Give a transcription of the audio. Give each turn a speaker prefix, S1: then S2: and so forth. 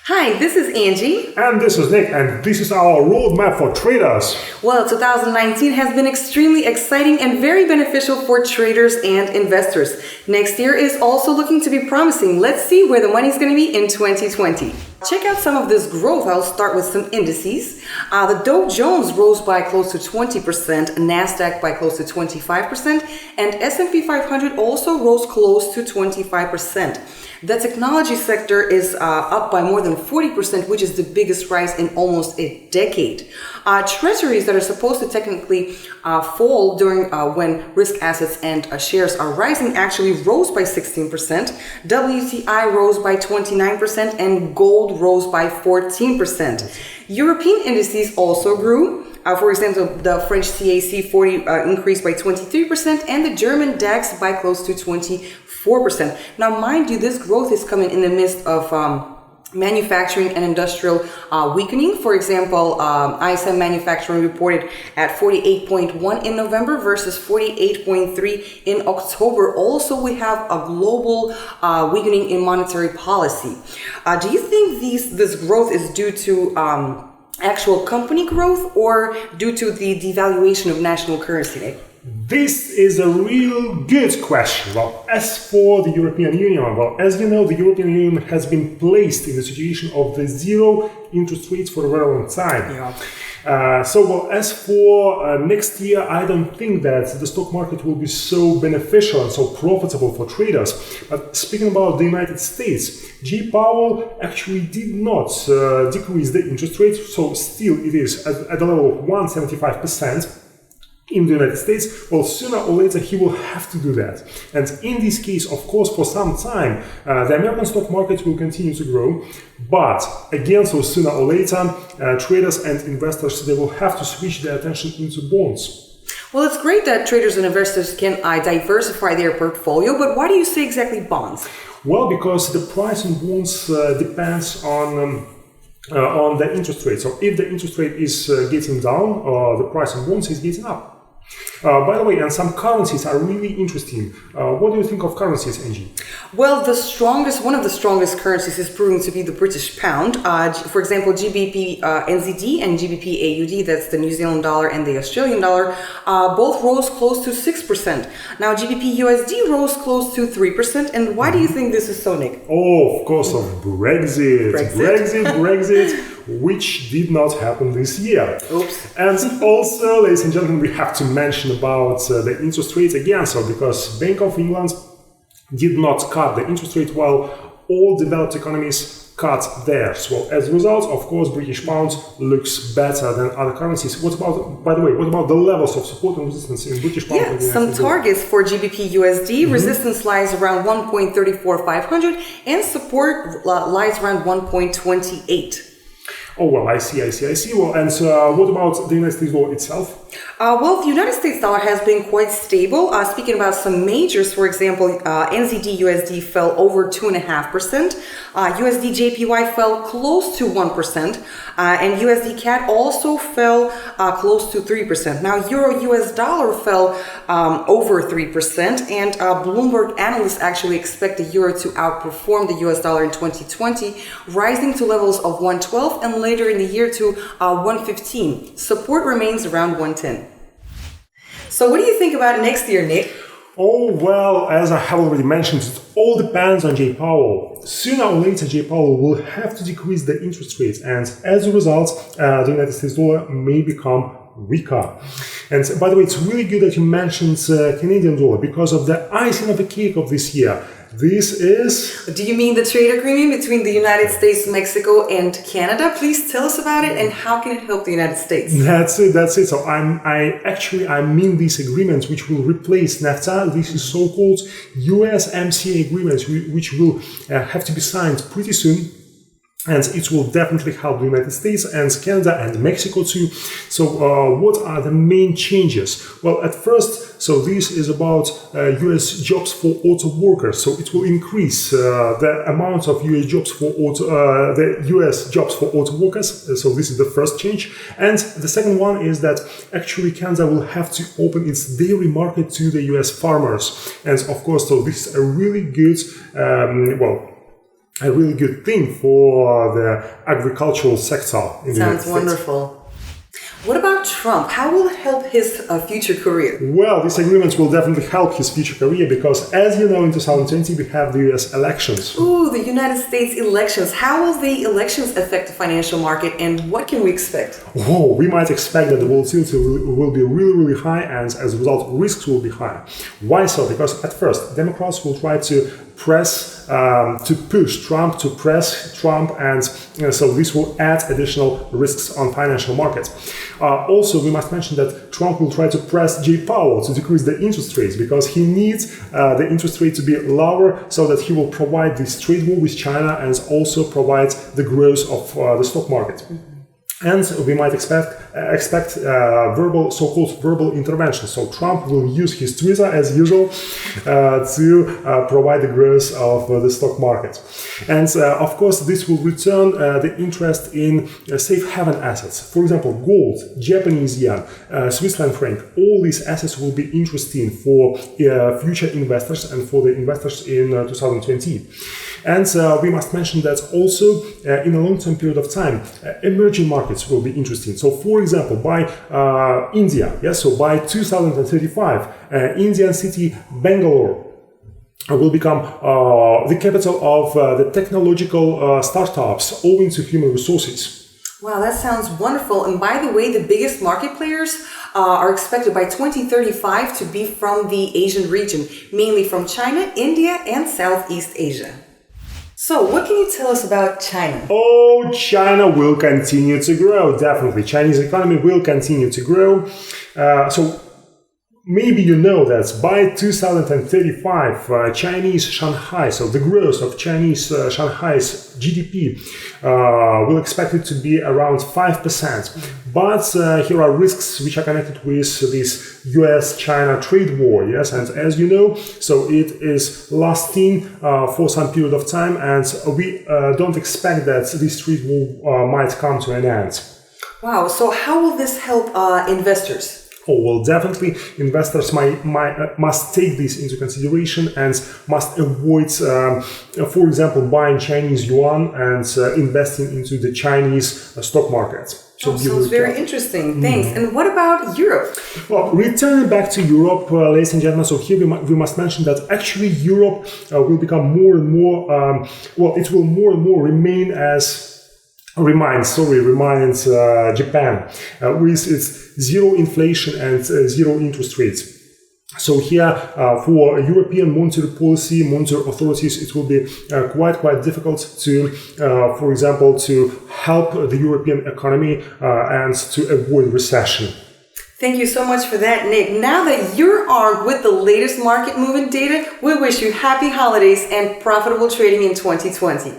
S1: Hi, this is Angie.
S2: And this is Nick, and this is our roadmap for traders.
S1: Well, 2019 has been extremely exciting and very beneficial for traders and investors. Next year is also looking to be promising. Let's see where the money's going to be in 2020. Check out some of this growth. I'll start with some indices. The Dow Jones rose by close to 20%, NASDAQ by close to 25%, and S&P 500 also rose close to 25%. The technology sector is up by more than 40%, which is the biggest rise in almost a decade. Treasuries that are supposed to technically fall during when risk assets and shares are rising actually rose by 16%. WTI rose by 29%, and gold rose by 14%. European indices also grew. For example, the French CAC 40 increased by 23%, and the German DAX by close to 24%. Now, mind you, this growth is coming in the midst of manufacturing and industrial weakening. For example, ISM manufacturing reported at 48.1 in November versus 48.3 in October. Also, we have a global weakening in monetary policy. Do you think this growth is due to actual company growth or due to the devaluation of national currency, Nick?
S2: This is a real good question. Well, as for the European Union, well, as you know, the European Union has been placed in the situation of the zero interest rates for a very long time.
S1: Yeah.
S2: As for next year, I don't think that the stock market will be so beneficial and so profitable for traders. But speaking about the United States, Jay Powell actually did not decrease the interest rate, so still it is at the level of 1.75%. In the United States, well, sooner or later he will have to do that. And in this case, of course, for some time, the American stock market will continue to grow. But again, so sooner or later, traders and investors, they will have to switch their attention into bonds.
S1: Well, it's great that traders and investors can diversify their portfolio, but why do you say exactly bonds?
S2: Well, because the price in bonds depends on the interest rate. So if the interest rate is getting down, the price in bonds is getting up. By the way, and some currencies are really interesting. What do you think of currencies, Angie?
S1: Well, one of the strongest currencies is proving to be the British pound. For example, GBP NZD and GBP AUD, that's the New Zealand dollar and the Australian dollar, both rose close to 6%. Now, GBP USD rose close to 3%. And why do you think this is so, Nick?
S2: Oh, of course, of Brexit, which did not happen this year.
S1: Oops.
S2: And also, ladies and gentlemen, we have to mention about the interest rates again. So, because Bank of England did not cut the interest rate while all developed economies cut theirs. Well, as a result, of course, British pound looks better than other currencies. What about the levels of support and resistance in British pound?
S1: Yeah, some targets for GBP USD. Resistance lies around 1.34500 and support lies around 1.28.
S2: Oh, well, I see. Well, and what about the United States dollar itself?
S1: Well, the United States dollar has been quite stable. Speaking about some majors, for example, NZD USD fell over 2.5%. USD JPY fell close to 1%. And USD CAD also fell close to 3%. Now, Euro US dollar fell over 3%. And Bloomberg analysts actually expect the euro to outperform the US dollar in 2020, rising to levels of 112 and later in the year to 115. Support remains around 110. So what do you think about next year, Nick?
S2: Oh, well, as I have already mentioned, it all depends on Jay Powell. Sooner or later, Jay Powell will have to decrease the interest rates, and as a result, the United States dollar may become weaker. And by the way, it's really good that you mentioned Canadian dollar because of the icing of the cake of this year. This is...
S1: Do you mean the trade agreement between the United States, Mexico, and Canada? Please tell us about it and how can it help the United States?
S2: That's it. So I mean these agreements which will replace NAFTA. This is so-called USMCA agreements which will have to be signed pretty soon. And it will definitely help the United States and Canada and Mexico too. So what are the main changes? Well, at first, so this is about US jobs for auto workers. So it will increase the amount of US jobs for auto workers. So this is the first change. And the second one is that actually Canada will have to open its dairy market to the US farmers. And of course, so this is a really good, a really good thing for the agricultural sector in the United
S1: Sounds
S2: States.
S1: wonderful. What about Trump? How will it help his future career?
S2: Well, these agreements will definitely help his future career because, as you know, in 2020 we have the US elections.
S1: Ooh, the United States elections. How will the elections affect the financial market and what can we expect?
S2: Oh, we might expect that the volatility will be really, really high, and as a result, risks will be high. Why so? Because at first, Democrats will try to push Trump, and so this will add additional risks on financial markets. Also, we must mention that Trump will try to press Jay Powell to decrease the interest rates because he needs the interest rate to be lower so that he will provide this trade war with China and also provide the growth of the stock market. And we might expect so-called verbal intervention. So Trump will use his Twitter as usual to provide the growth of the stock market. And of course, this will return the interest in safe haven assets. For example, gold, Japanese yen, Swiss franc. All these assets will be interesting for future investors and for the investors in 2020. And we must mention that also in a long-term period of time, emerging markets will be interesting. So, for example, by India, so by 2035, Indian city Bangalore will become the capital of the technological startups owing to human resources.
S1: Wow, that sounds wonderful. And by the way, the biggest market players are expected by 2035 to be from the Asian region, mainly from China, India, and Southeast Asia. So, what can you tell us about China?
S2: Oh, China will continue to grow, definitely. Chinese economy will continue to grow. So, maybe you know that by 2035, Chinese Shanghai, so the growth of Chinese Shanghai's GDP will expect it to be around 5%. But here are risks which are connected with this US-China trade war, yes? And as you know, so it is lasting for some period of time, and we don't expect that this trade war might come to an end.
S1: Wow, so how will this help investors?
S2: Oh, well, definitely investors must take this into consideration and must avoid, for example, buying Chinese yuan and investing into the Chinese stock market.
S1: So sounds very interesting. Thanks. And what about Europe?
S2: Well, returning back to Europe, ladies and gentlemen, so here we must mention that actually Europe will become more and more, it will more and more remain reminds Japan with its zero inflation and zero interest rates. So here, for European monetary policy, monetary authorities, it will be quite difficult to, for example, to help the European economy and to avoid recession.
S1: Thank you so much for that, Nick. Now that you're armed with the latest market movement data, we wish you happy holidays and profitable trading in 2020.